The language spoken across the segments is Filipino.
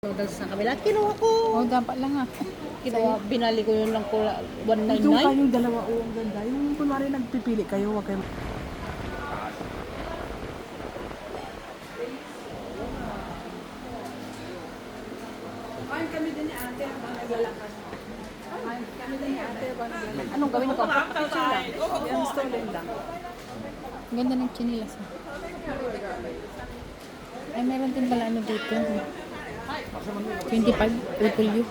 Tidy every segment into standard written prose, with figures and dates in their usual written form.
Noodles sa kabila. Kinuha ko. Oh, dapat lang ah. Kaya binali ko yun lang ko Yung 199. kayong dalawa, ang ganda. Yung kunwari nagpipili kayo, wag kayo. Kain kami din ni ate habang naglalakad. Kain kami din ni ate habang naglalakad. Anong gawin ko? Picture lang. Yan, stolen lang. Ang ganda ng chinilas. Ay, meron din pala ano dito. 25 W.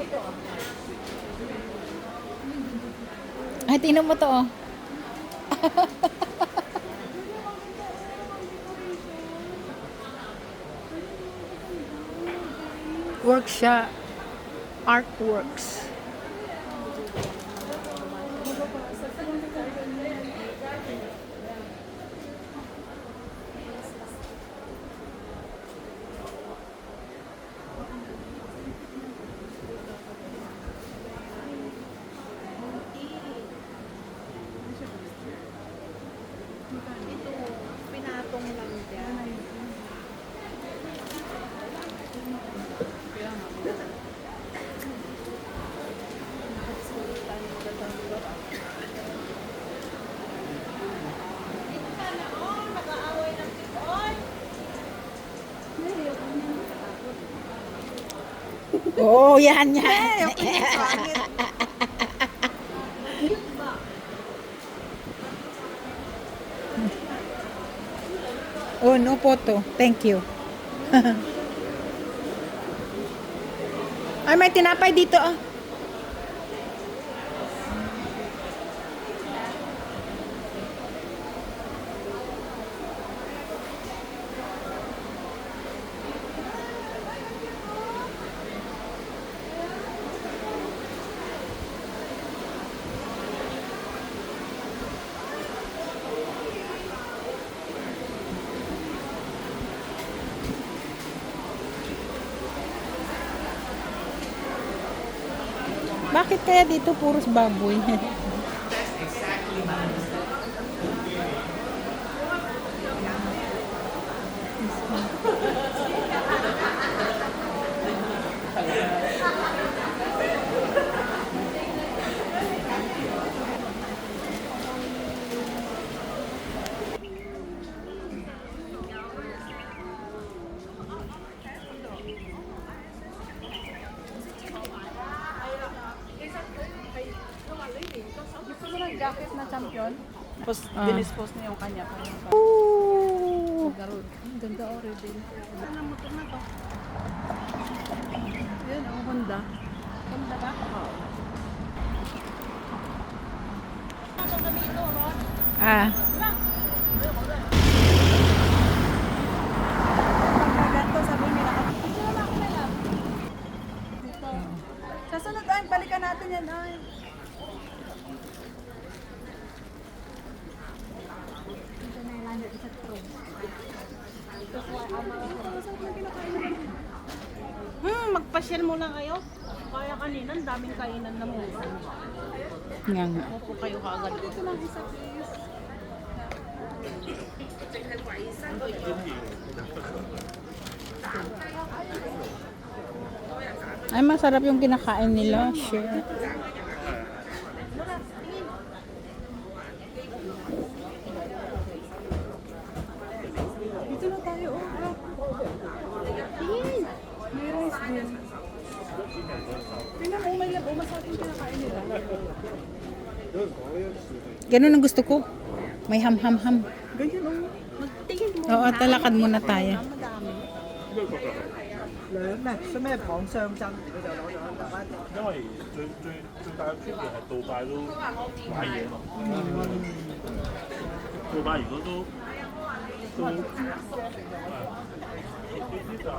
Ay, tingnan mo to oh. Work siya. Artworks. Pinatong lang dyan. Oh, yan yan. Oh, no photo. Thank you. Ay, may tinapay dito ah. Bakit kaya dito puros baboy? Gusto mo ng jacket na champion? Tapos dinispose niya yung kanya. Ooh. Ang ganda o, rebel. Ano ang motor na to? Yan, ang Honda. Honda ba? Oo. Ah. Ganto, sabi nila. Ito na ako na lang. Dito. Sa sunod ay, balikan natin yan ay. Magpasyal muna kayo. Kaya kanina, ang daming kainan na mo. Nga nga. Opo kayo kaagad. Ito lang isa, please. Ay, masarap yung kinakain nila. Sure. Dito na tayo, oh. Tingin. May rice din. Tingnan mo, may labo. Masarap yung kinakain nila. Ganun ang gusto ko. May ham-ham-ham. Ganyan, oh. Magtingin mo. Oo, talakad muna tayo. Madami. 兩咩？需咩綁雙針？因為最大嘅區別係杜拜都買嘢嘛，杜拜如果都呢啲就係